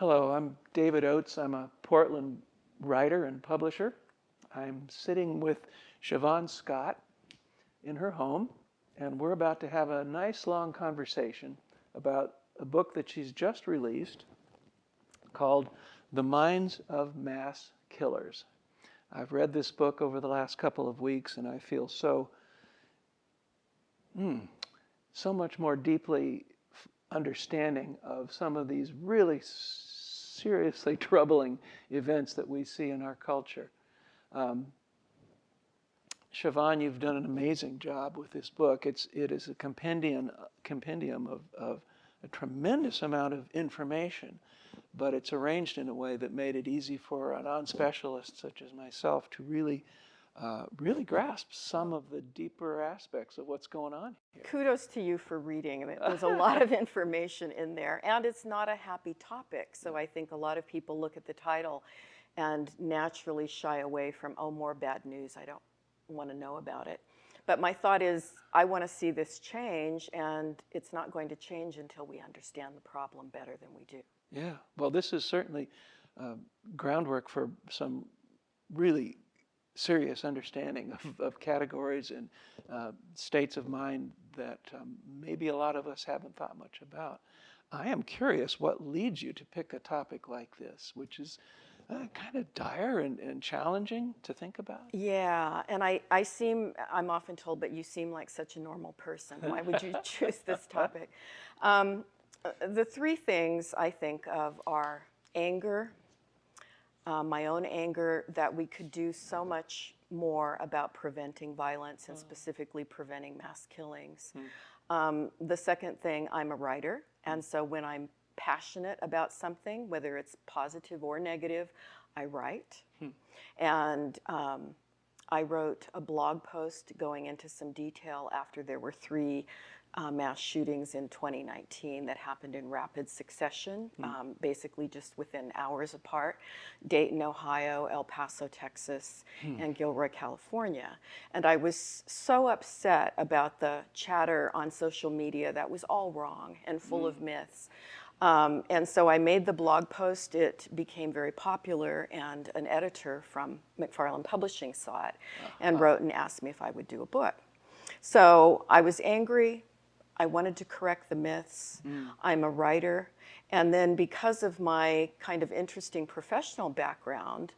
Hello, I'm David Oates. I'm a Portland writer and publisher. I'm sitting with Shavaun Scott in her home, and we're about to have a nice long conversation about a book that she's just released called The Minds of Mass Killers. I've read this book over the last couple of weeks, and I feel so much more deeply understanding of some of these really seriously troubling events that we see in our culture. Shavaun, you've done an amazing job with this book. It is a compendium of a tremendous amount of information, but it's arranged in a way that made it easy for a non-specialist such as myself to really grasp some of the deeper aspects of what's going on here. Kudos to you for reading. I mean, there's a lot of information in there, and it's not a happy topic. So I think a lot of people look at the title and naturally shy away from, oh, more bad news. I don't want to know about it. But my thought is, I want to see this change, and it's not going to change until we understand the problem better than we do. Yeah, well, this is certainly groundwork for some really serious understanding of categories and states of mind that maybe a lot of us haven't thought much about. I am curious what leads you to pick a topic like this, which is kind of dire and challenging to think about. Yeah, and I'm often told, but you seem like such a normal person. Why would you choose this topic? The three things I think of are anger, my own anger that we could do so much more about preventing violence and specifically preventing mass killings. The second thing, I'm a writer, and so when I'm passionate about something, whether it's positive or negative, I write. And I wrote a blog post going into some detail after there were three mass shootings in 2019 that happened in rapid succession, basically just within hours apart. Dayton, Ohio, El Paso, Texas, and Gilroy, California. And I was so upset about the chatter on social media that was all wrong and full of myths. And so I made the blog post. It became very popular, and an editor from McFarland Publishing saw it and wrote and asked me if I would do a book. So I was angry. I wanted to correct the myths. I'm a writer. And then because of my kind of interesting professional background,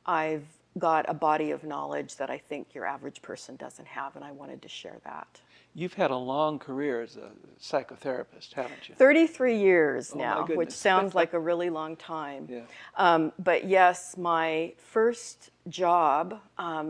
I've got a body of knowledge that I think your average person doesn't have, and I wanted to share that. You've had a long career as a psychotherapist, haven't you? 33 years now, my which sounds like a really long time. Yeah. But yes, my first job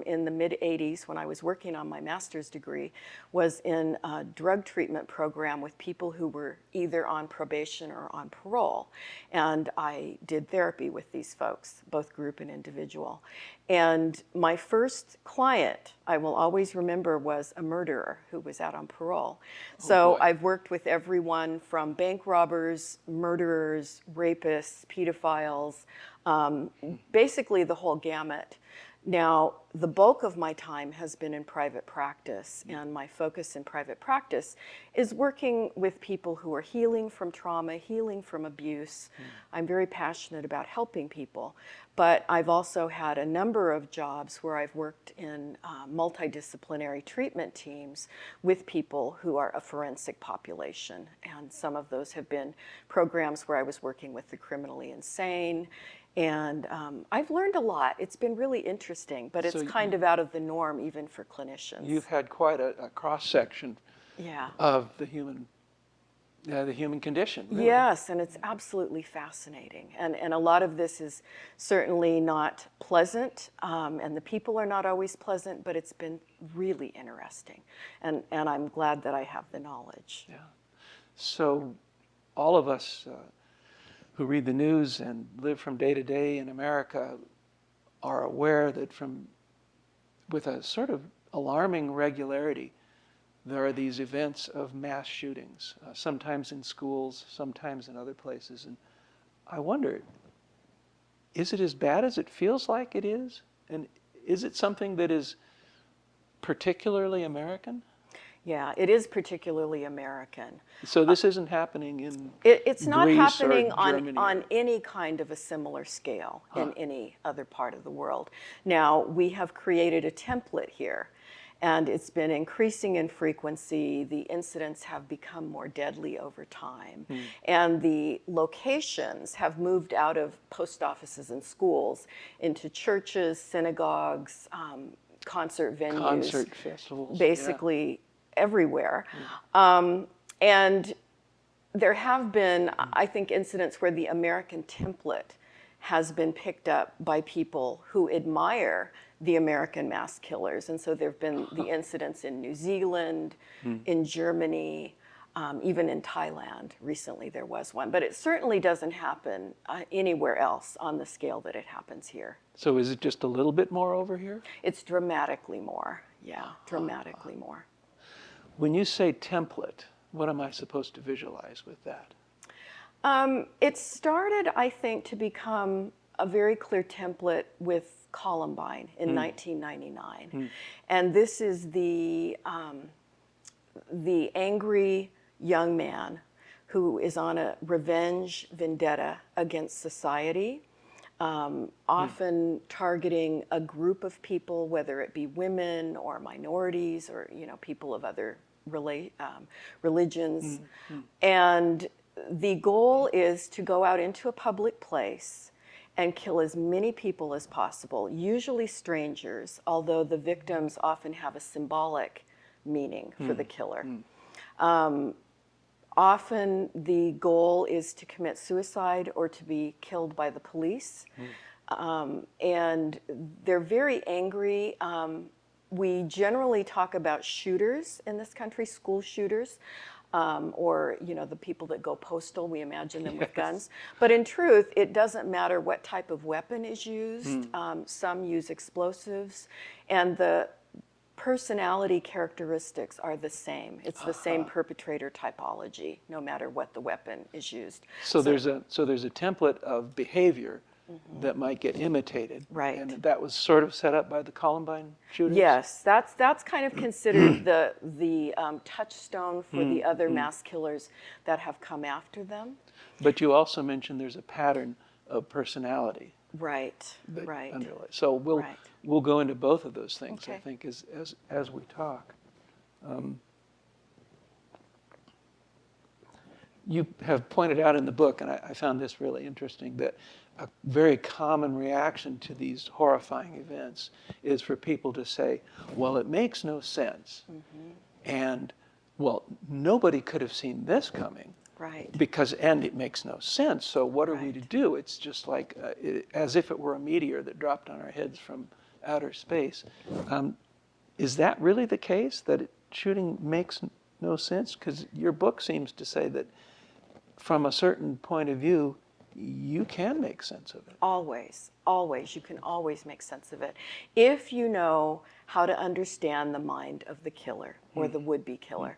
in the mid-'80s when I was working on my master's degree was in a drug treatment program with people who were either on probation or on parole. And I did therapy with these folks, both group and individual. And my first client, I will always remember, was a murderer who was out on parole. So I've worked with everyone from bank robbers, murderers, rapists, pedophiles, basically the whole gamut. Now, the bulk of my time has been in private practice, and my focus in private practice is working with people who are healing from trauma, healing from abuse. I'm very passionate about helping people, but I've also had a number of jobs where I've worked in multidisciplinary treatment teams with people who are a forensic population, and some of those have been programs where I was working with the criminally insane. And I've learned a lot. It's been really interesting, but it's kind of out of the norm even for clinicians. You've had quite a cross-section of the human condition. Really. Yes, and it's absolutely fascinating. And a lot of this is certainly not pleasant, and the people are not always pleasant, but it's been really interesting. And I'm glad that I have the knowledge. Yeah. So all of us who read the news and live from day to day in America are aware that with a sort of alarming regularity, there are these events of mass shootings, sometimes in schools, sometimes in other places. And I wonder, is it as bad as it feels like it is? And is it something that is particularly American? Yeah, it is particularly American. So this isn't happening in It's not Greece or happening Germany on or- any kind of a similar scale in any other part of the world. Now, we have created a template here, and it's been increasing in frequency. The incidents have become more deadly over time. And the locations have moved out of post offices and schools into churches, synagogues, concert venues. concert festivals. Basically everywhere. And there have been, I think, incidents where the American template has been picked up by people who admire the American mass killers. And so there have been the incidents in New Zealand, in Germany, even in Thailand. Recently there was one. But it certainly doesn't happen anywhere else on the scale that it happens here. So is it just a little bit more over here? It's dramatically more. Yeah, dramatically more. When you say template, what am I supposed to visualize with that? It started, I think, to become a very clear template with Columbine in 1999. And this is the angry young man who is on a revenge vendetta against society, often targeting a group of people, whether it be women or minorities or people of other religions. And the goal is to go out into a public place and kill as many people as possible, usually strangers, although the victims often have a symbolic meaning for the killer. Often the goal is to commit suicide or to be killed by the police. And they're very angry. We generally talk about shooters in this country, school shooters, or the people that go postal. We imagine them with guns. But in truth, it doesn't matter what type of weapon is used. Some use explosives, and the personality characteristics are the same. It's the same perpetrator typology, no matter what the weapon is used. So there's a template of behavior that might get imitated. Right. And that was sort of set up by the Columbine shooters? Yes, that's kind of considered the touchstone for the other mass killers that have come after them. But you also mentioned there's a pattern of personality. Right, that right. underlies. So we'll go into both of those things, Okay. I think, as we talk. You have pointed out in the book, and I found this really interesting, that a very common reaction to these horrifying events is for people to say, well, it makes no sense. And, well, nobody could have seen this coming. Right. And it makes no sense. So what are we to do? It's just like, as if it were a meteor that dropped on our heads from outer space. Is that really the case, that shooting makes no sense? Because your book seems to say that from a certain point of view, you can make sense of it. Always, always. You can always make sense of it. If you know how to understand the mind of the killer or the would-be killer.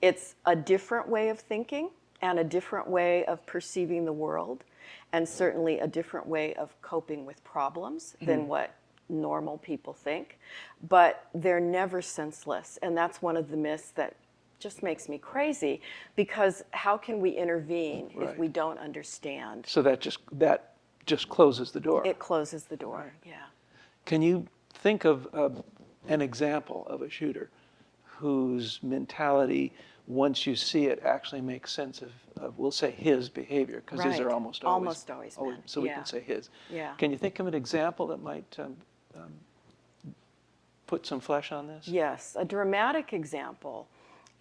It's a different way of thinking and a different way of perceiving the world, and certainly a different way of coping with problems than what normal people think. But they're never senseless, and that's one of the myths that just makes me crazy, because how can we intervene if we don't understand? So that just closes the door. It closes the door, yeah. Can you think of an example of a shooter whose mentality, once you see it, actually makes sense of we'll say his behavior, because these are almost always men. so we can say his. Yeah. Can you think of an example that might put some flesh on this? Yes, a dramatic example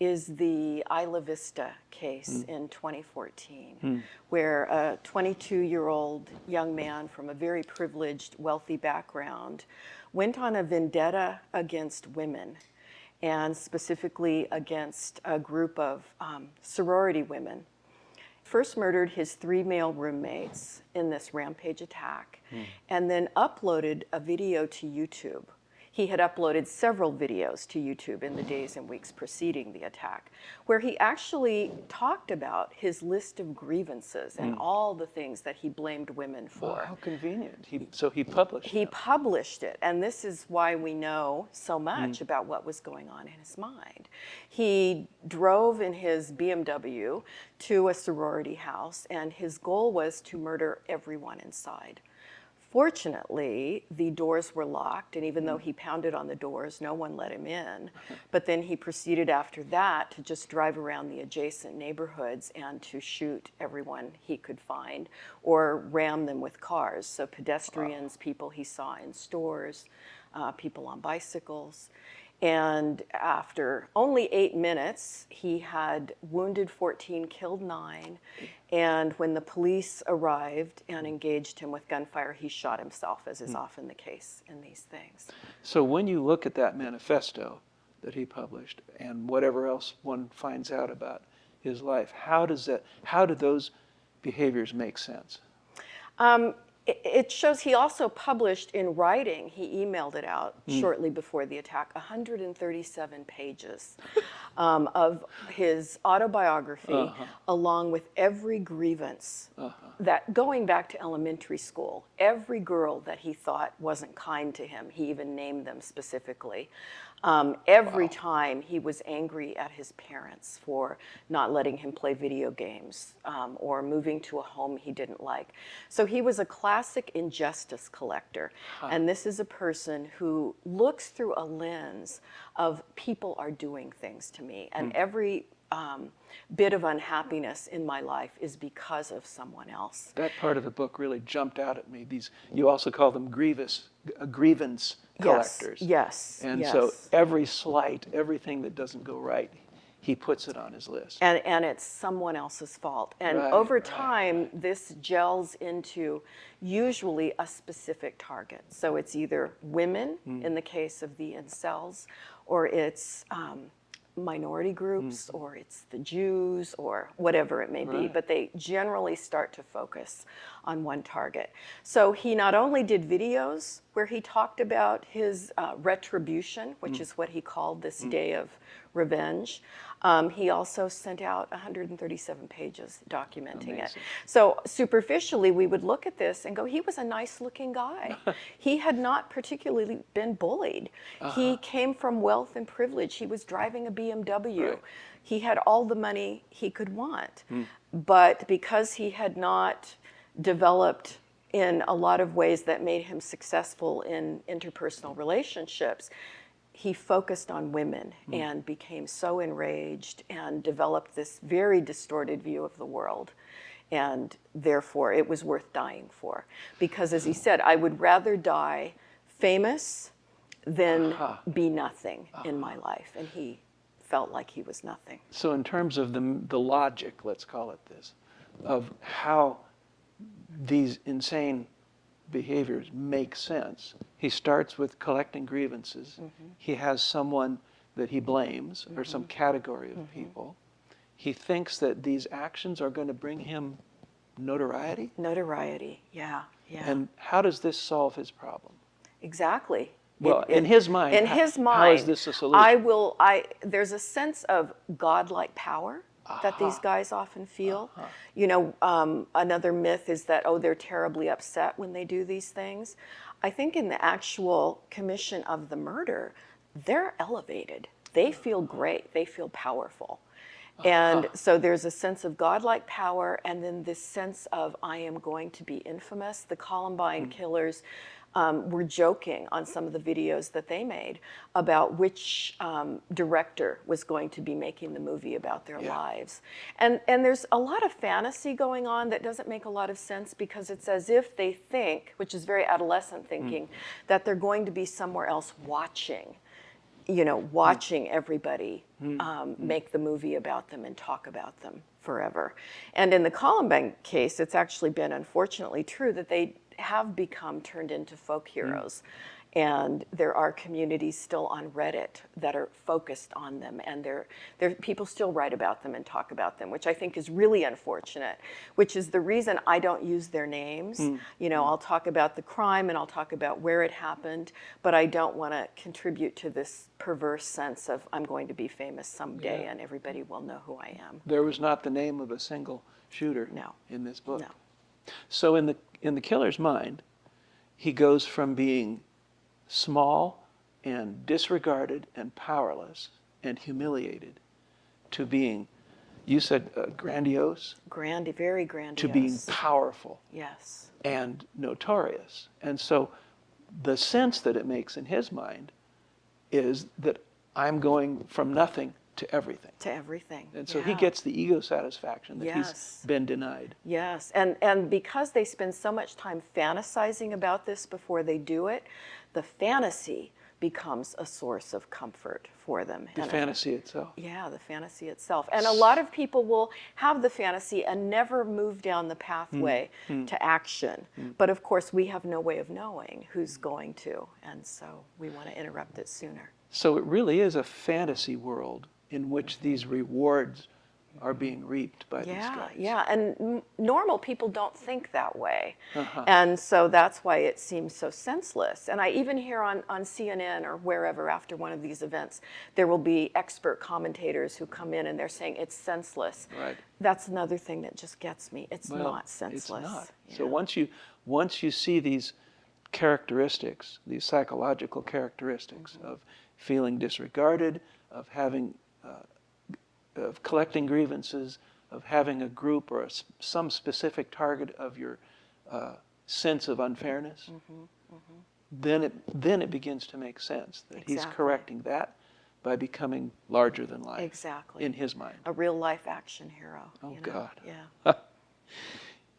is the Isla Vista case in 2014, where a 22-year-old young man from a very privileged, wealthy background went on a vendetta against women, and specifically against a group of sorority women. First murdered his 3 male roommates in this rampage attack, and then uploaded a video to YouTube. he had uploaded several videos to YouTube in the days and weeks preceding the attack, where he actually talked about his list of grievances and all the things that he blamed women for. Well, how convenient. So he published He them. published it, and this is why we know so much about what was going on in his mind. He drove in his BMW to a sorority house, and his goal was to murder everyone inside. Fortunately, the doors were locked, and even though he pounded on the doors, no one let him in. But then he proceeded after that to just drive around the adjacent neighborhoods and to shoot everyone he could find or ram them with cars. So pedestrians, people he saw in stores, people on bicycles. And after only 8 minutes, he had wounded 14, killed 9. And when the police arrived and engaged him with gunfire, he shot himself, as is often the case in these things. So when you look at that manifesto that he published and whatever else one finds out about his life, how do those behaviors make sense? It shows he also published in writing, he emailed it out shortly before the attack, 137 pages of his autobiography, along with every grievance that, going back to elementary school, every girl that he thought wasn't kind to him, he even named them specifically. Every time he was angry at his parents for not letting him play video games or moving to a home he didn't like. So he was a classic injustice collector. And this is a person who looks through a lens of people are doing things to me. And every bit of unhappiness in my life is because of someone else. That part of the book really jumped out at me. You also call them grievance collectors. Yes. And so every slight, everything that doesn't go right, he puts it on his list. And it's someone else's fault. And over time, this gels into usually a specific target. So it's either women, in the case of the incels, or it's minority groups, or it's the Jews, or whatever it may be, but they generally start to focus on one target. So he not only did videos where he talked about his retribution, which is what he called this day of revenge, he also sent out 137 pages documenting it. So superficially, we would look at this and go, he was a nice looking guy. He had not particularly been bullied. He came from wealth and privilege. He was driving a BMW. He had all the money he could want. But because he had not developed in a lot of ways that made him successful in interpersonal relationships, he focused on women and became so enraged and developed this very distorted view of the world. And therefore, it was worth dying for. Because as he said, I would rather die famous than be nothing in my life. And he felt like he was nothing. So in terms of the logic, let's call it this, of how these insane behaviors make sense, he starts with collecting grievances. He has someone that he blames, or some category of people. He thinks that these actions are going to bring him notoriety. Notoriety, yeah. And how does this solve his problem? Exactly. Well, in his mind, how is this a solution? There's a sense of godlike power that these guys often feel. You know, another myth is that, they're terribly upset when they do these things. I think in the actual commission of the murder, they're elevated. They feel great. They feel powerful. And so there's a sense of godlike power, and then this sense of, I am going to be infamous. The Columbine killers were joking on some of the videos that they made about which director was going to be making the movie about their lives. And there's a lot of fantasy going on that doesn't make a lot of sense, because it's as if they think, which is very adolescent thinking, that they're going to be somewhere else watching everybody make the movie about them and talk about them forever. And in the Columbine case, it's actually been unfortunately true that they have become turned into folk heroes. And there are communities still on Reddit that are focused on them, and people still write about them and talk about them, which I think is really unfortunate, which is the reason I don't use their names. You know, I'll talk about the crime and I'll talk about where it happened, but I don't want to contribute to this perverse sense of I'm going to be famous someday and everybody will know who I am. There was not the name of a single shooter in this book. No. So in the killer's mind, he goes from being small and disregarded and powerless and humiliated to being, you said, grandiose? Very grandiose. To being powerful. Yes. And notorious. And so the sense that it makes in his mind is that I'm going from nothing to everything. To everything. And so he gets the ego satisfaction that he's been denied. Yes, and because they spend so much time fantasizing about this before they do it, the fantasy becomes a source of comfort for them. The fantasy itself. Yeah, the fantasy itself. And a lot of people will have the fantasy and never move down the pathway to action. But of course, we have no way of knowing who's going to, and so we want to interrupt it sooner. So it really is a fantasy world in which these rewards are being reaped by these guys. Yeah, and normal people don't think that way. And so that's why it seems so senseless. And I even hear on CNN or wherever after one of these events, there will be expert commentators who come in and they're saying it's senseless. Right. That's another thing that just gets me. It's not senseless. It's not. Yeah. So once you see these characteristics, these psychological characteristics of feeling disregarded, of having of collecting grievances, of having a group or some specific target of your sense of unfairness, then it begins to make sense that he's correcting that by becoming larger than life. Exactly. In his mind. A real life action hero. Oh, you know? God. Yeah.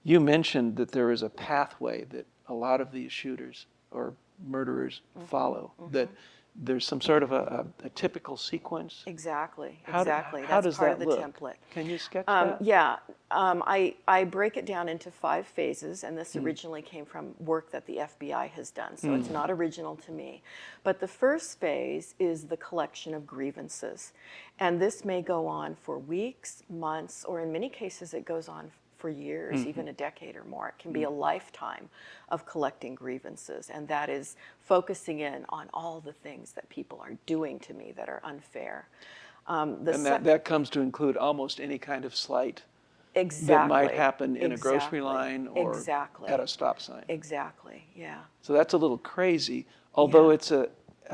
You mentioned that there is a pathway that a lot of these shooters or murderers follow, that there's some sort of a typical sequence. Exactly. How That's does part that of the look? template. Can you sketch that? Yeah. I break it down into 5 phases, and this originally came from work that the FBI has done, so it's not original to me. But the first phase is the collection of grievances. And this may go on for weeks, months, or in many cases it goes on for years, even a decade or more. It can be a lifetime of collecting grievances, and that is focusing in on all the things that people are doing to me that are unfair. And that comes to include almost any kind of slight Exactly. that might happen in a grocery line or at a stop sign. Exactly, yeah. So that's a little crazy, although it's a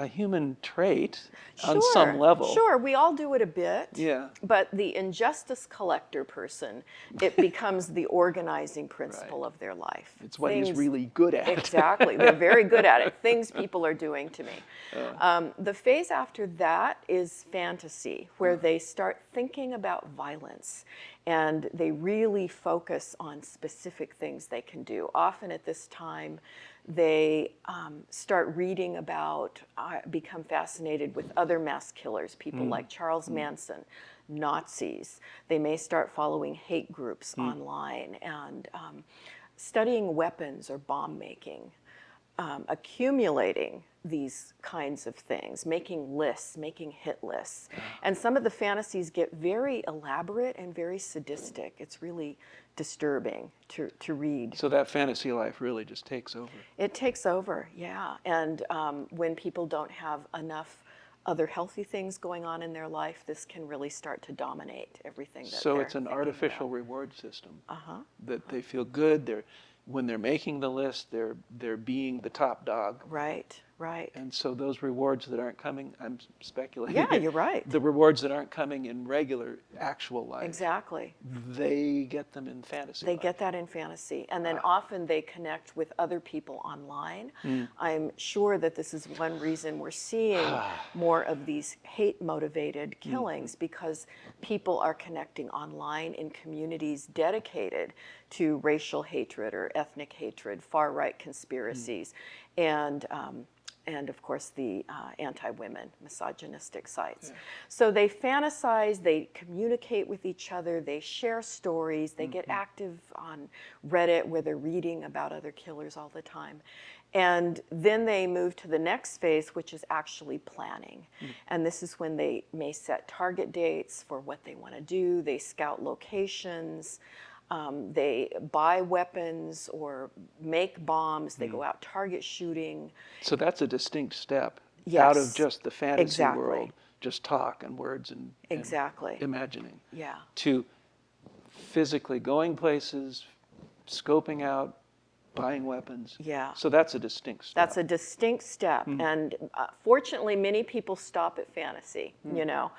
human trait on some level. Sure, we all do it a bit. Yeah. But the injustice collector person, it becomes the organizing principle of their life. It's what he's really good at. Exactly, they're very good at it. Things people are doing to me. The phase after that is fantasy, where they start thinking about violence. And they really focus on specific things they can do. Often at this time, they start reading about, become fascinated with other mass killers, people like Charles Manson, Nazis. They may start following hate groups online and studying weapons or bomb making, accumulating these kinds of things, making lists, making hit lists. And some of the fantasies get very elaborate and very sadistic. It's really disturbing to read. So that fantasy life really just takes over. It takes over, yeah. And when people don't have enough other healthy things going on in their life, this can really start to dominate everything that So they're it's an thinking artificial about. reward system. That they feel good. When they're making the list, they're being the top dog. Right, right. And so those rewards that aren't coming, I'm speculating. Yeah, you're right. The rewards that aren't coming in regular, actual life. Exactly. They get them in fantasy They life. get that in fantasy. And then often they connect with other people online. I'm sure that this is one reason we're seeing more of these hate-motivated killings, because people are connecting online in communities dedicated to racial hatred or ethnic hatred, far-right conspiracies. And and of course the anti-women, misogynistic sites. Yeah. So they fantasize, they communicate with each other, they share stories, they get active on Reddit where they're reading about other killers all the time. And then they move to the next phase, which is actually planning. And this is when they may set target dates for what they want to do. They scout locations. They buy weapons or make bombs. They go out target shooting. So that's a distinct step Yes, out of just the fantasy exactly. world, just talk and words and exactly. imagining. Yeah. To physically going places, scoping out, buying weapons. Yeah. So that's a distinct step. That's a distinct step. And fortunately, many people stop at fantasy, you know,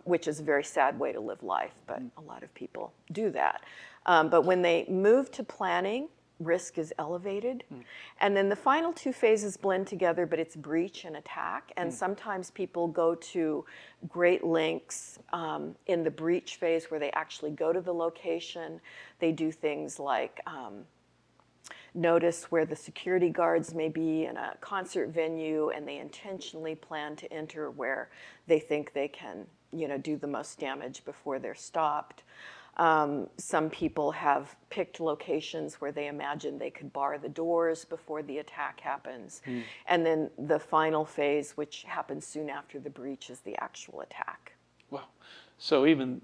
which is a very sad way to live life, but a lot of people do that. But when they move to planning, risk is elevated. And then the final two phases blend together, but it's breach and attack. And sometimes people go to great lengths in the breach phase where they actually go to the location. They do things like notice where the security guards may be in a concert venue, and they intentionally plan to enter where they think they can, you know, do the most damage before they're stopped. Some people have picked locations where they imagine they could bar the doors before the attack happens. And then the final phase, which happens soon after the breach, is the actual attack. Wow. So even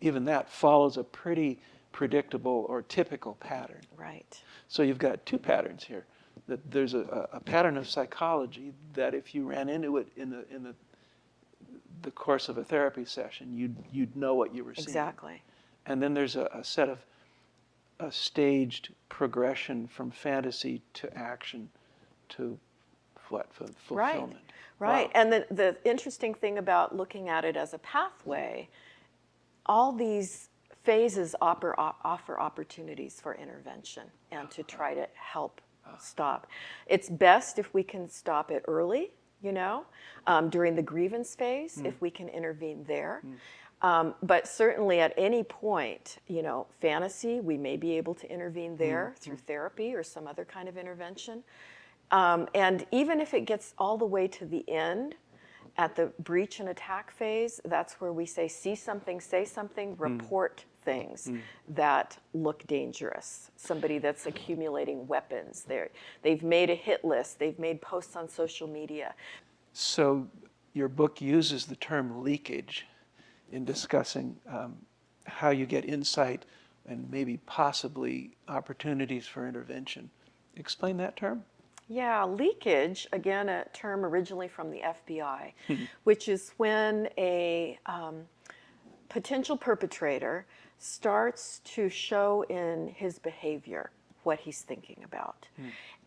that follows a pretty predictable or typical pattern. Right. So you've got two patterns here. That there's a pattern of psychology that if you ran into it in the course of a therapy session, you'd know what you were seeing. Exactly. And then there's a set of a staged progression from fantasy to action to fulfillment. Right. Wow. And the interesting thing about looking at it as a pathway, all these phases offer opportunities for intervention and to try to help stop. It's best if we can stop it early, you know, during the grievance phase, if we can intervene there. But certainly at any point, you know, fantasy, we may be able to intervene there through therapy or some other kind of intervention. And even if it gets all the way to the end, at the breach and attack phase, that's where we say, see something, say something, report things that look dangerous. Somebody that's accumulating weapons. They've made a hit list. They've made posts on social media. So your book uses the term leakage in discussing how you get insight and maybe possibly opportunities for intervention. Explain that term. Yeah, leakage, again, a term originally from the FBI, which is when a potential perpetrator starts to show in his behavior what he's thinking about.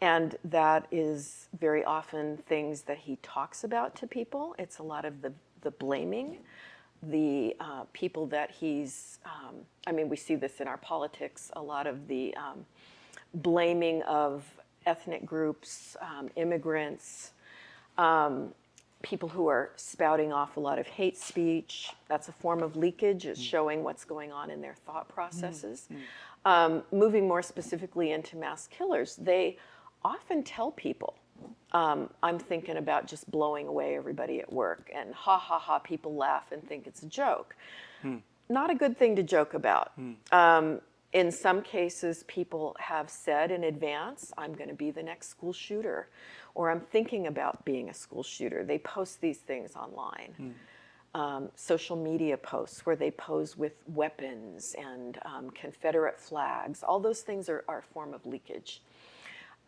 And that is very often things that he talks about to people. It's a lot of the blaming, the people that he's, I mean, we see this in our politics, a lot of the blaming of ethnic groups, immigrants, people who are spouting off a lot of hate speech. That's a form of leakage. It's showing what's going on in their thought processes. Moving more specifically into mass killers, they often tell people, I'm thinking about just blowing away everybody at work, and ha ha ha, people laugh and think it's a joke. Not a good thing to joke about. In some cases, people have said in advance, I'm going to be the next school shooter, or I'm thinking about being a school shooter. They post these things online. Social media posts where they pose with weapons and Confederate flags. All those things are a form of leakage.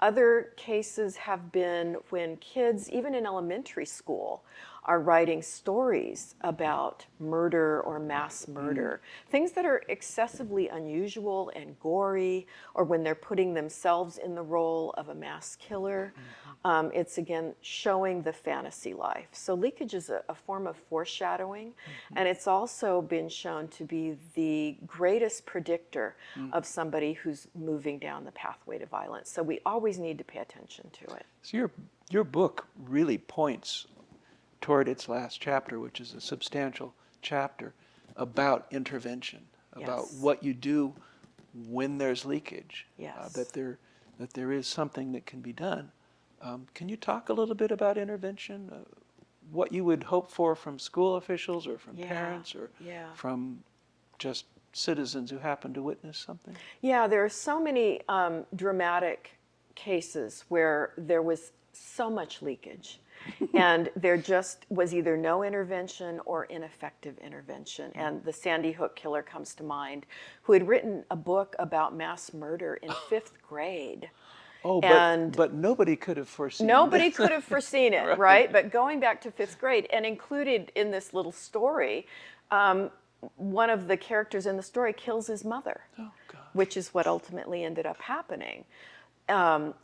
Other cases have been when kids, even in elementary school, are writing stories about murder or mass murder, things that are excessively unusual and gory, or when they're putting themselves in the role of a mass killer. It's, again, showing the fantasy life. So leakage is a form of foreshadowing, and it's also been shown to be the greatest predictor of somebody who's moving down the pathway to violence. So we always need to pay attention to it. So your book really points toward its last chapter, which is a substantial chapter about intervention, about what you do when there's leakage, that there is something that can be done Can you talk a little bit about intervention? What you would hope for from school officials or from parents or from just citizens who happen to witness something? Yeah, there are so many dramatic cases where there was so much leakage and there just was either no intervention or ineffective intervention. And the Sandy Hook killer comes to mind, who had written a book about mass murder in 5th grade. Oh, but nobody could have foreseen it. Nobody could have foreseen it, Right. right? But going back to 5th grade, and included in this little story, one of the characters in the story kills his mother, which is what ultimately ended up happening.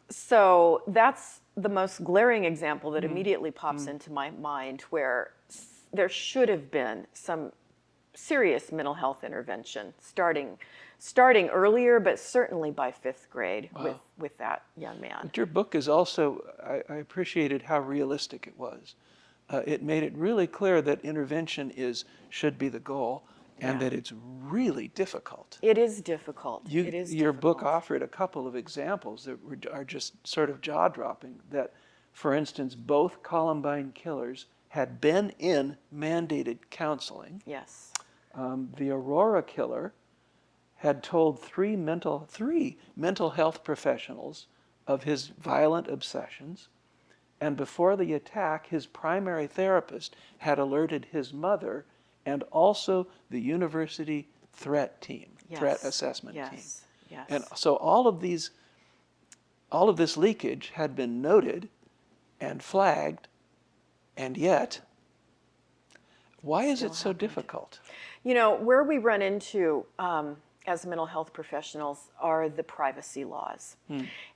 So that's the most glaring example that immediately pops into my mind, where there should have been some serious mental health intervention starting earlier, but certainly by 5th grade with that young man. But your book is also, I appreciated how realistic it was. It made it really clear that intervention should be the goal, and that it's really difficult. It is difficult. Your book offered a couple of examples that are just sort of jaw-dropping. That, for instance, both Columbine killers had been in mandated counseling. Yes. The Aurora killer had told three mental health professionals of his violent obsessions, and before the attack, his primary therapist had alerted his mother and also the university threat team, threat assessment team. Yes. And so all of this leakage had been noted and flagged, and yet, why is it so difficult? You know, where we run into as mental health professionals are the privacy laws.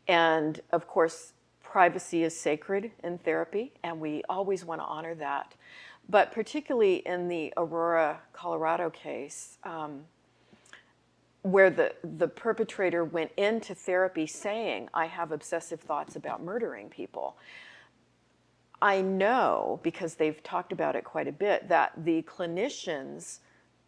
And of course, privacy is sacred in therapy, and we always want to honor that. But particularly in the Aurora, Colorado case, where the perpetrator went into therapy saying, I have obsessive thoughts about murdering people. I know, because they've talked about it quite a bit, that the clinicians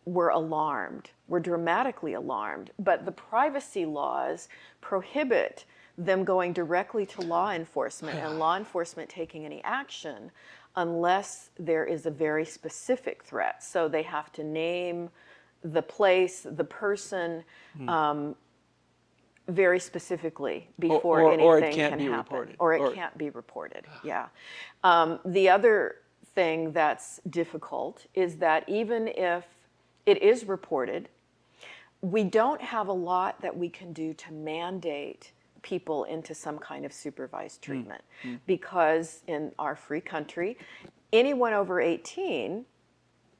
were alarmed, were dramatically alarmed, but the privacy laws prohibit them going directly to law enforcement and law enforcement taking any action unless there is a very specific threat. So they have to name the place, the person, very specifically before anything can happen. Reported. Or it can't be reported, yeah. The other thing that's difficult is that even if it is reported, we don't have a lot that we can do to mandate people into some kind of supervised treatment. Because in our free country, anyone over 18,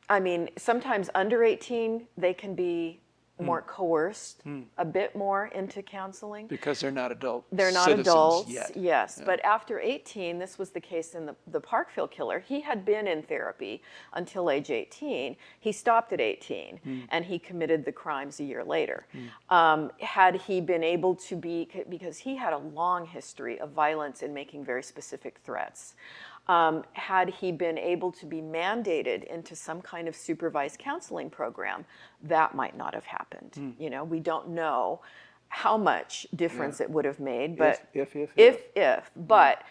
I mean, sometimes under 18, they can be more coerced, a bit more into counseling. Because they're not adult They're not citizens adults, yet. yes. Yeah. But after 18, this was the case in the Parkville killer. He had been in therapy until age 18. He stopped at 18, and he committed the crimes a year later. Had he been able to be, because he had a long history of violence and making very specific threats. Had he been able to be mandated into some kind of supervised counseling program, that might not have happened. You know, we don't know how much difference it would have made, but if. But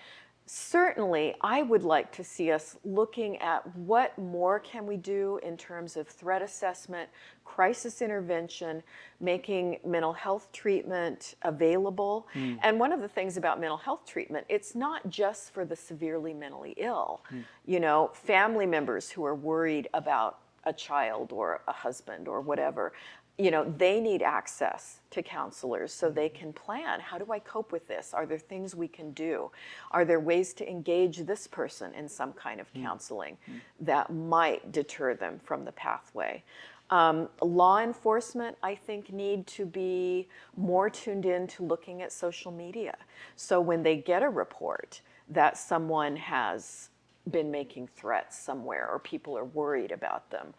certainly, I would like to see us looking at what more can we do in terms of threat assessment, crisis intervention, making mental health treatment available. And one of the things about mental health treatment, it's not just for the severely mentally ill. You know, family members who are worried about a child or a husband or whatever, you know, they need access to counselors so they can plan. How do I cope with this? Are there things we can do? Are there ways to engage this person in some kind of counseling that might deter them from the pathway? Law enforcement, I think, need to be more tuned in to looking at social media. So when they get a report that someone has been making threats somewhere or people are worried about them,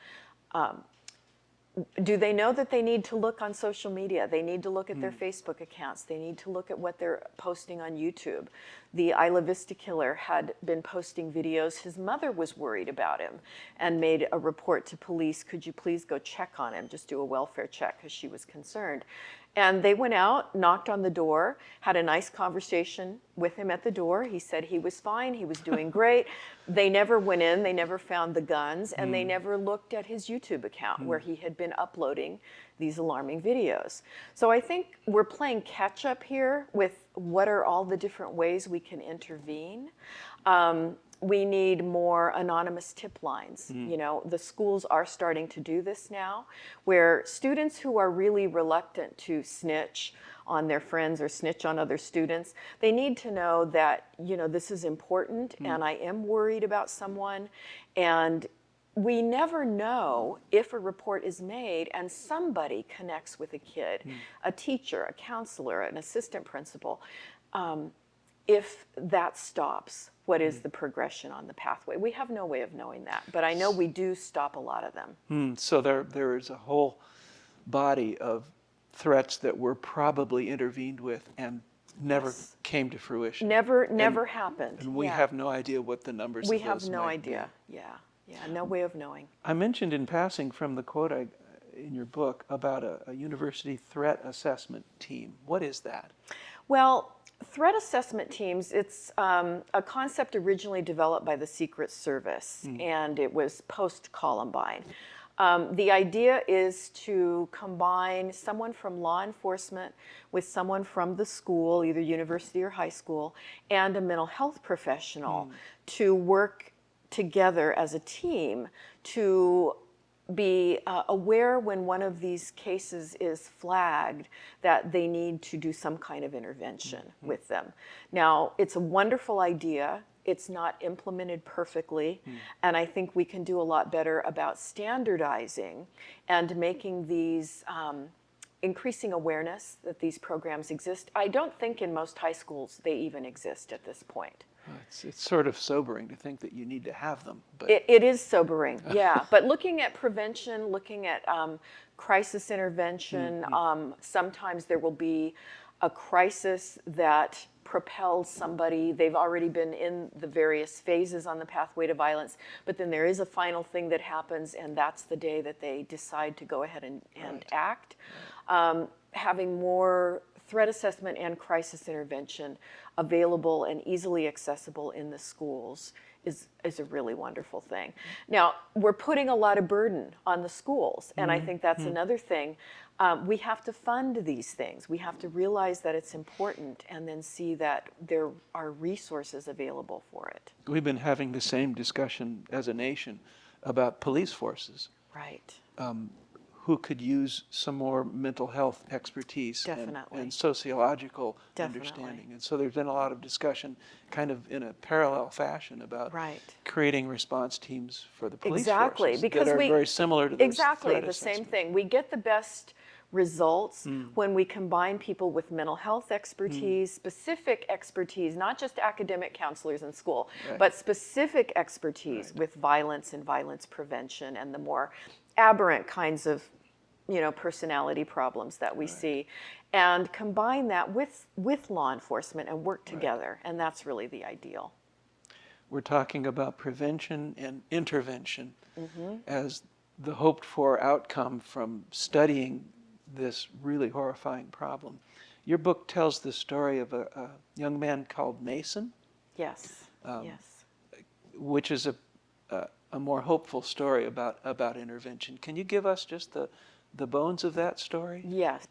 do they know that they need to look on social media? They need to look at their Facebook accounts. They need to look at what they're posting on YouTube. The Isla Vista killer had been posting videos. His mother was worried about him and made a report to police. Could you please go check on him? Just do a welfare check because she was concerned. And they went out, knocked on the door, had a nice conversation with him at the door. He said he was fine, he was doing great. They never went in, they never found the guns, and they never looked at his YouTube account where he had been uploading these alarming videos. So I think we're playing catch up here with what are all the different ways we can intervene. We need more anonymous tip lines. You know, the schools are starting to do this now, where students who are really reluctant to snitch on their friends or snitch on other students, they need to know that, you know, this is important and I am worried about someone. And we never know if a report is made and somebody connects with a kid, a teacher, a counselor, an assistant principal. If that stops, what is the progression on the pathway? We have no way of knowing that, but I know we do stop a lot of them. So there is a whole body of threats that were probably intervened with and never came to fruition. Never happened. And we have no idea what the numbers We of have those no might idea. be. Yeah, no way of knowing. I mentioned in passing from the quote in your book about a university threat assessment team. What is that? Well, threat assessment teams, it's a concept originally developed by the Secret Service, and it was post-Columbine. The idea is to combine someone from law enforcement with someone from the school, either university or high school, and a mental health professional to work together as a team to be aware when one of these cases is flagged that they need to do some kind of intervention with them. Now, it's a wonderful idea. It's not implemented perfectly, and I think we can do a lot better about standardizing and making these, increasing awareness that these programs exist. I don't think in most high schools they even exist at this point. It's sort of sobering to think that you need to have them. But It is sobering, yeah. But looking at prevention, looking at crisis intervention, sometimes there will be a crisis that propels somebody. They've already been in the various phases on the pathway to violence, but then there is a final thing that happens, and that's the day that they decide to go ahead and act. Having more threat assessment and crisis intervention available and easily accessible in the schools is a really wonderful thing. Now, we're putting a lot of burden on the schools, and I think that's another thing. We have to fund these things. We have to realize that it's important and then see that there are resources available for it. we've been having the same discussion as a nation about police forces. Right. Who could use some more mental health expertise and sociological understanding. And so there's been a lot of discussion kind of in a parallel fashion about creating response teams for the police forces because that are very similar to those threat the same assessments. thing. We get the best results when we combine people with mental health expertise, specific expertise, not just academic counselors in school, but specific expertise with violence and violence prevention and the more aberrant kinds of, personality problems that we see, and combine that with law enforcement and work together, and that's really the ideal. We're talking about prevention and intervention as the hoped for outcome from studying this really horrifying problem. Your book tells the story of a young man called Mason. Yes, yes. Which is a more hopeful story about intervention. Can you give us just the bones of that story? Yes.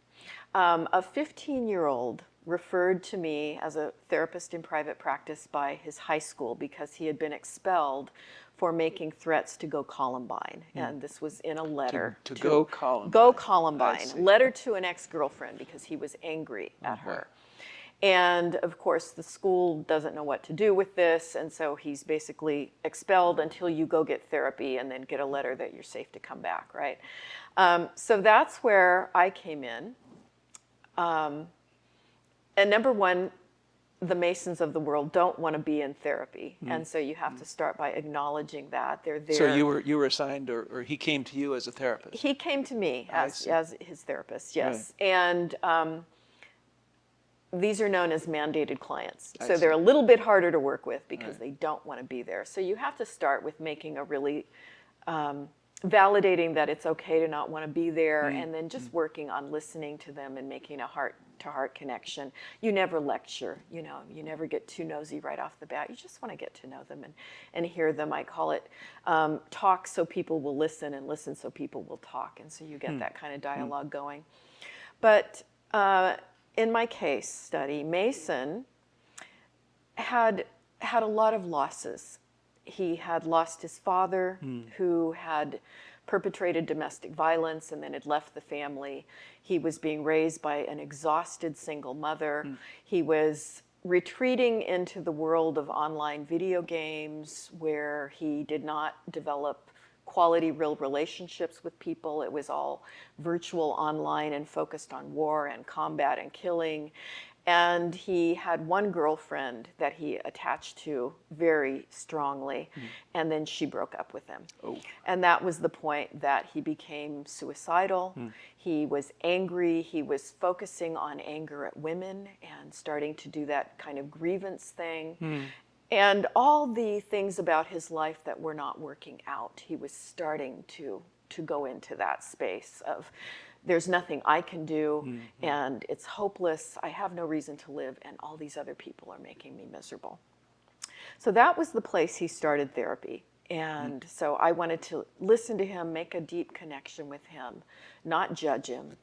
A 15-year-old referred to me as a therapist in private practice by his high school because he had been expelled for making threats to go Columbine. And this was in a letter. To go Columbine. Go Columbine. Letter to an ex-girlfriend because he was angry at her. And of course, the school doesn't know what to do with this, and so he's basically expelled until you go get therapy and then get a letter that you're safe to come back, right? So that's where I came in. And number one, the Masons of the world don't want to be in therapy, and so you have to start by acknowledging that they're there. So you were assigned, or he came to you as a therapist? He came to me as his therapist, yes. Right. And these are known as mandated clients. So they're a little bit harder to work with because they don't want to be there. So you have to start with making a really validating that it's okay to not want to be there, and then just working on listening to them and making a heart-to-heart connection. You never lecture, you know, you never get too nosy right off the bat. You just want to get to know them and hear them. I call it talk so people will listen, and listen so people will talk, and so you get that kind of dialogue going. But in my case study, Mason had a lot of losses. He had lost his father, who had perpetrated domestic violence and then had left the family. He was being raised by an exhausted single mother. He was retreating into the world of online video games, where he did not develop quality real relationships with people. It was all virtual online and focused on war and combat and killing. And he had one girlfriend that he attached to very strongly, and then she broke up with him. And that was the point that he became suicidal. He was angry. He was focusing on anger at women and starting to do that kind of grievance thing. And all the things about his life that were not working out, he was starting to go into that space of, there's nothing I can do, and it's hopeless, I have no reason to live, and all these other people are making me miserable. So that was the place he started therapy. And so I wanted to listen to him, make a deep connection with him, not judge him.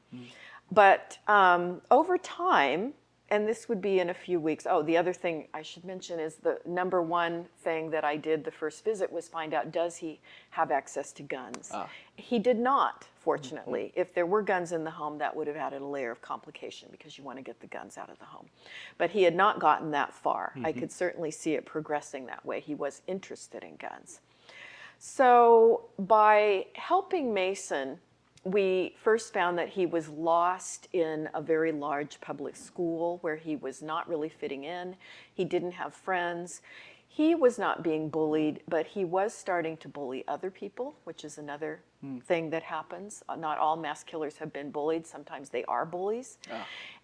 But over time, and this would be in a few weeks. Oh, the other thing I should mention is the number one thing that I did the first visit was find out, does he have access to guns? He did not, fortunately. If there were guns in the home, that would have added a layer of complication, because you want to get the guns out of the home. But he had not gotten that far. I could certainly see it progressing that way. He was interested in guns. So by helping Mason, we first found that he was lost in a very large public school where he was not really fitting in. He didn't have friends. He was not being bullied, but he was starting to bully other people, which is another thing that happens. Not all mass killers have been bullied. Sometimes they are bullies.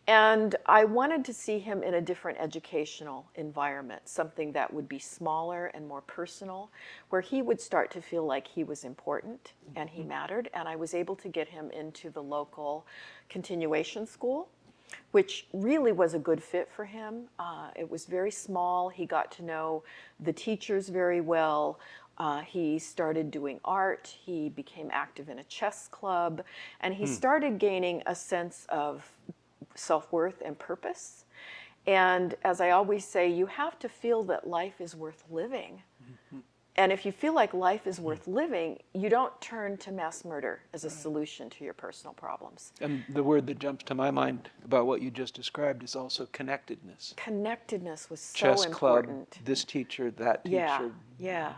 And I wanted to see him in a different educational environment, something that would be smaller and more personal, where he would start to feel like he was important and he mattered. And I was able to get him into the local continuation school, which really was a good fit for him. It was very small. He got to know the teachers very well. He started doing art. He became active in a chess club. And he started gaining a sense of self-worth and purpose. And as I always say, you have to feel that life is worth living. And if you feel like life is worth living, you don't turn to mass murder as a solution to your personal problems. And the word that jumps to my mind about what you just described is also connectedness. Connectedness was so Chess important. club, this teacher, that teacher,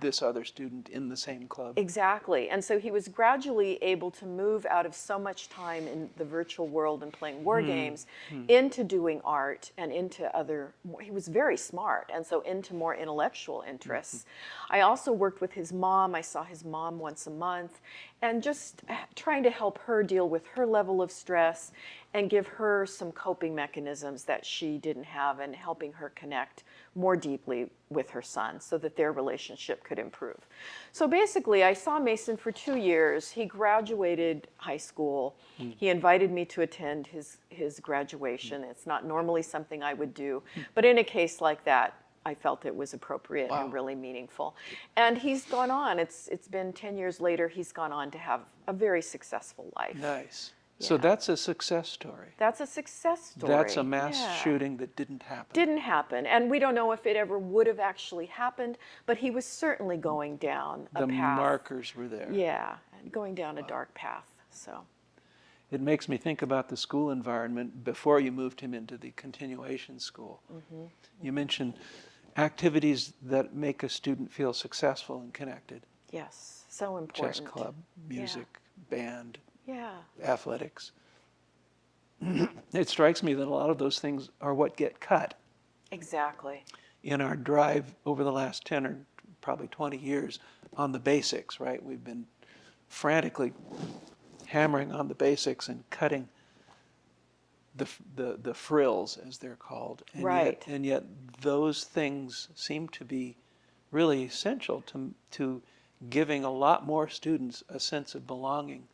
this other student in the same club. Exactly. And so he was gradually able to move out of so much time in the virtual world and playing war games into doing art and into other, he was very smart, and so into more intellectual interests. I also worked with his mom. I saw his mom once a month, and just trying to help her deal with her level of stress and give her some coping mechanisms that she didn't have, and helping her connect more deeply with her son so that their relationship could improve. So basically, I saw Mason for 2 years. He graduated high school. He invited me to attend his graduation. It's not normally something I would do, but in a case like that, I felt it was appropriate and really meaningful. And he's gone on. It's been 10 years later. He's gone on to have a very successful life. Nice. So that's a success story. That's a success story. That's a mass shooting that didn't happen. Didn't happen. And we don't know if it ever would have actually happened, but he was certainly going down a path. The markers were there. Yeah, and going down a dark path. So it makes me think about the school environment before you moved him into the continuation school. You mentioned activities that make a student feel successful and connected. yes, so important. Chess club, music, band, Yeah. athletics. It strikes me that a lot of those things are what get cut Exactly. in our drive over the last 10 or probably 20 years on the basics, right? We've been frantically hammering on the basics and cutting the frills, as they're called. And yet those things seem to be really essential to giving a lot more students a sense of belonging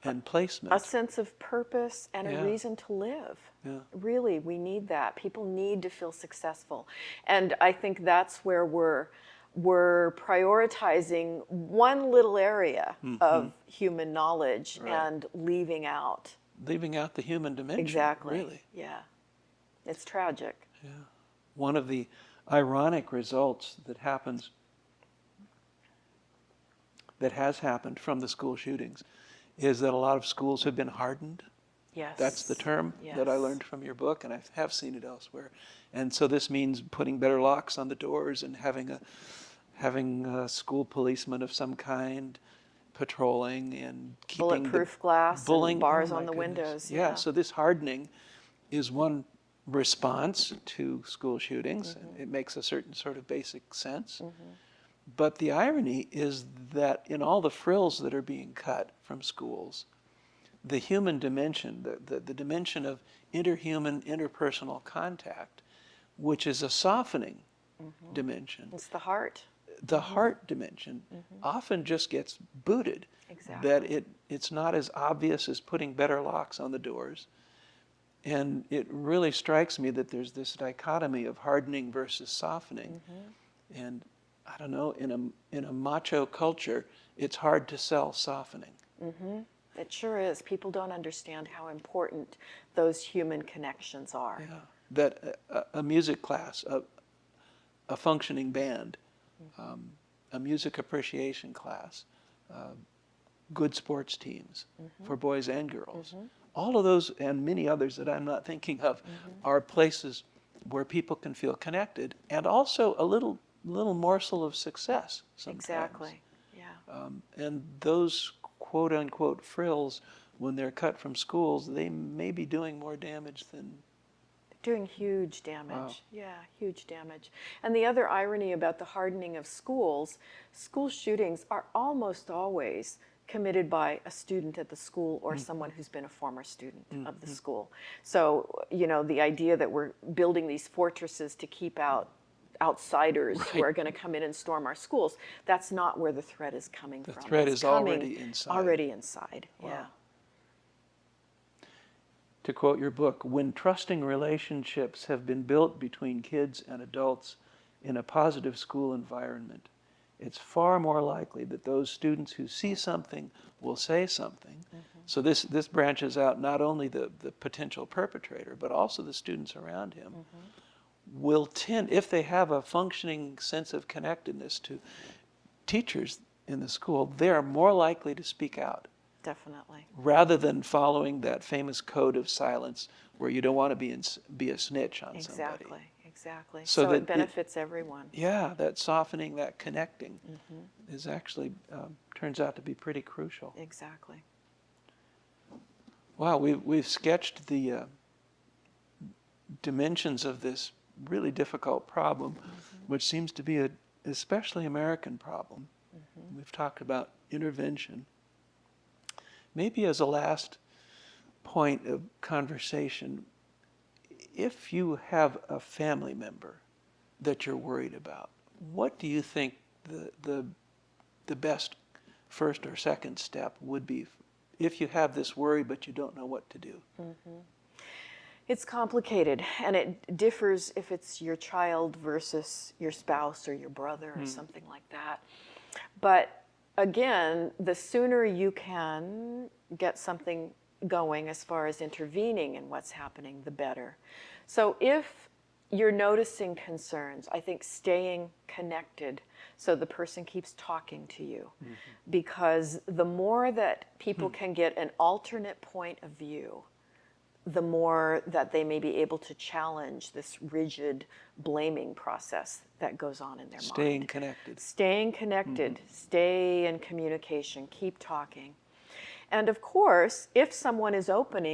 and placement. A sense of purpose and Yeah. a reason to live. Yeah. Really, we need that. People need to feel successful. And I think that's where we're prioritizing one little area of human knowledge and leaving out. Leaving out the human dimension. Exactly. Really. Yeah. It's tragic. Yeah. One of the ironic results that has happened from the school shootings is that a lot of schools have been hardened. Yes. That's the term that I Yes. learned from your book, and I have seen it elsewhere. And so this means putting better locks on the doors and having a school policeman of some kind patrolling and keeping Bulletproof glass bullying and bars oh my on the goodness. windows. Yeah. So this hardening is one response to school shootings. It makes a certain sort of basic sense. But the irony is that in all the frills that are being cut from schools, the human dimension, the dimension of interhuman, interpersonal contact, which is a softening dimension, It's the heart. the heart dimension often just gets booted. Exactly. That it's not as obvious as putting better locks on the doors. And it really strikes me that there's this dichotomy of hardening versus softening. And I don't know, in a macho culture, it's hard to sell softening. It sure is. People don't understand how important those human connections are. Yeah. That a music class, a functioning band, a music appreciation class, good sports teams for boys and girls. All of those and many others that I'm not thinking of are places where people can feel connected and also a little morsel of success sometimes. Exactly. Yeah. And those quote unquote frills, when they're cut from schools, they may be doing more damage than. Doing huge damage. Wow. Yeah, huge damage. And the other irony about the hardening of schools, school shootings are almost always committed by a student at the school or someone who's been a former student of the school. So, the idea that we're building these fortresses to keep out outsiders who are going to come in and storm our schools, that's not where the threat is coming from. The threat It's is already inside. Already inside, Wow. yeah. To quote your book, when trusting relationships have been built between kids and adults in a positive school environment, it's far more likely that those students who see something will say something. So this branches out not only the potential perpetrator, but also the students around him will tend, if they have a functioning sense of connectedness to teachers in the school, they're more likely to speak out. Definitely. Rather than following that famous code of silence where you don't want to be a snitch on somebody. Exactly. So So that it benefits everyone. Yeah, that softening, that connecting is actually, turns out to be pretty crucial. Exactly. Wow, we've sketched the dimensions of this really difficult problem, which seems to be an especially American problem. We've talked about intervention. Maybe as a last point of conversation, if you have a family member that you're worried about, what do you think the best first or second step would be if you have this worry but you don't know what to do? It's complicated, and it differs if it's your child versus your spouse or your brother or something like that. But again, the sooner you can get something going as far as intervening in what's happening, the better. So if you're noticing concerns, I think staying connected so the person keeps talking to you. Because the more that people can get an alternate point of view, the more that they may be able to challenge this rigid blaming process that goes on in their Staying mind. connected. Staying connected, stay in communication, keep talking. And of course, if someone is open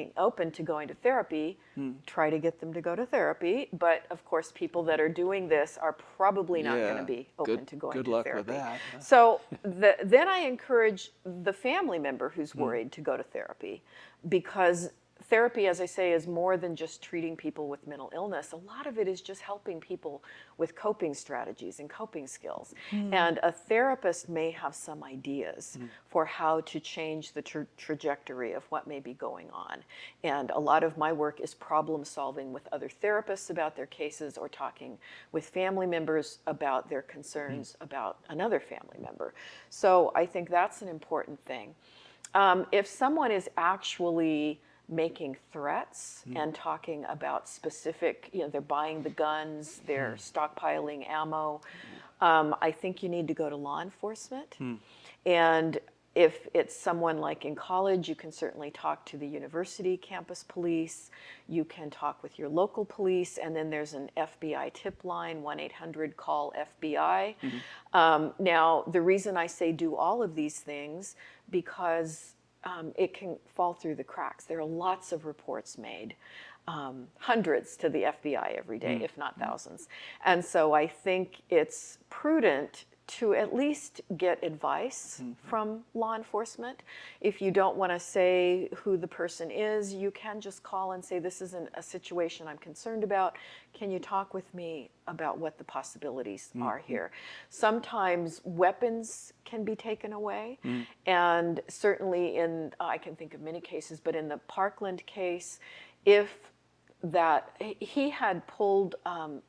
to going to therapy, try to get them to go to therapy. But of course, people that are doing this are probably not going to be open to going good to luck therapy. with that. Huh? So then I encourage the family member who's worried to go to therapy, because therapy, as I say, is more than just treating people with mental illness. A lot of it is just helping people with coping strategies and coping skills. And a therapist may have some ideas for how to change the trajectory of what may be going on. And a lot of my work is problem solving with other therapists about their cases, or talking with family members about their concerns about another family member. So I think that's an important thing. If someone is actually making threats and talking about specific, they're buying the guns, they're stockpiling ammo, I think you need to go to law enforcement. And if it's someone like in college, you can certainly talk to the university campus police, you can talk with your local police, and then there's an FBI tip line, 1-800-CALL-FBI. Now, the reason I say do all of these things, because it can fall through the cracks. There are lots of reports made, hundreds to the FBI every day, if not thousands. And so I think it's prudent to at least get advice from law enforcement. If you don't want to say who the person is, you can just call and say, this isn't a situation I'm concerned about. Can you talk with me about what the possibilities are here? Sometimes weapons can be taken away. And certainly I can think of many cases, but in the Parkland case, if that he had pulled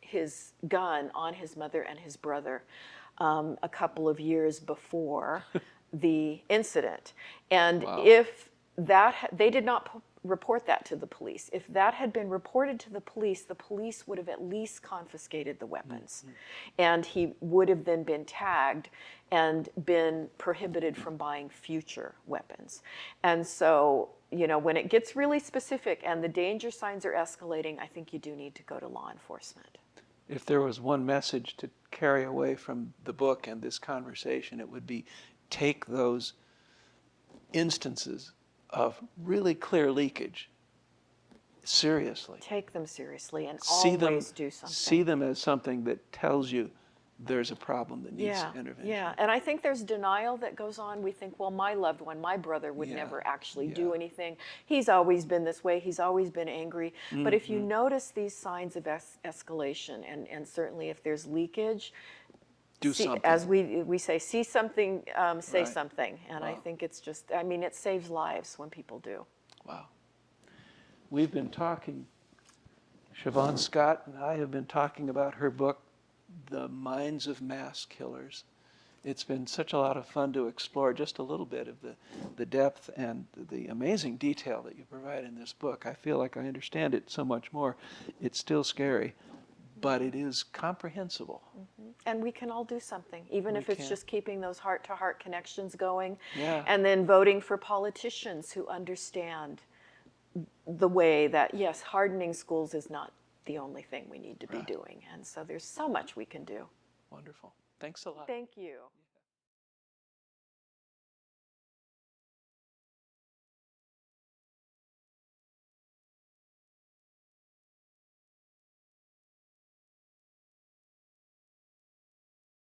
his gun on his mother and his brother a couple of years before the incident. And if that, they did not report that to the police. If that had been reported to the police would have at least confiscated the weapons. And he would have then been tagged and been prohibited from buying future weapons. And so, when it gets really specific and the danger signs are escalating, I think you do need to go to law enforcement. If there was one message to carry away from the book and this conversation, it would be take those instances of really clear leakage seriously. Take them seriously and See always do something. See them as something that tells you there's a problem that needs intervention. Yeah, and I think there's denial that goes on. We think, well, my loved one, my brother would never actually do anything. He's always been this way. He's always been angry. But if you notice these signs of escalation, and certainly if there's leakage, do something. As we say, see something, say something. And I think it's just, it saves lives when people do. Wow. We've been talking, Shavaun Scott and I have been talking about her book, The Minds of Mass Killers. It's been such a lot of fun to explore just a little bit of the depth and the amazing detail that you provide in this book. I feel like I understand it so much more. It's still scary, but it is comprehensible. And we can all do something, even if it's just keeping those heart-to-heart connections going, and then voting for politicians who understand the way that, yes, hardening schools is not the only thing we need to be doing. And so there's so much we can do. Wonderful. Thanks a lot. Thank you.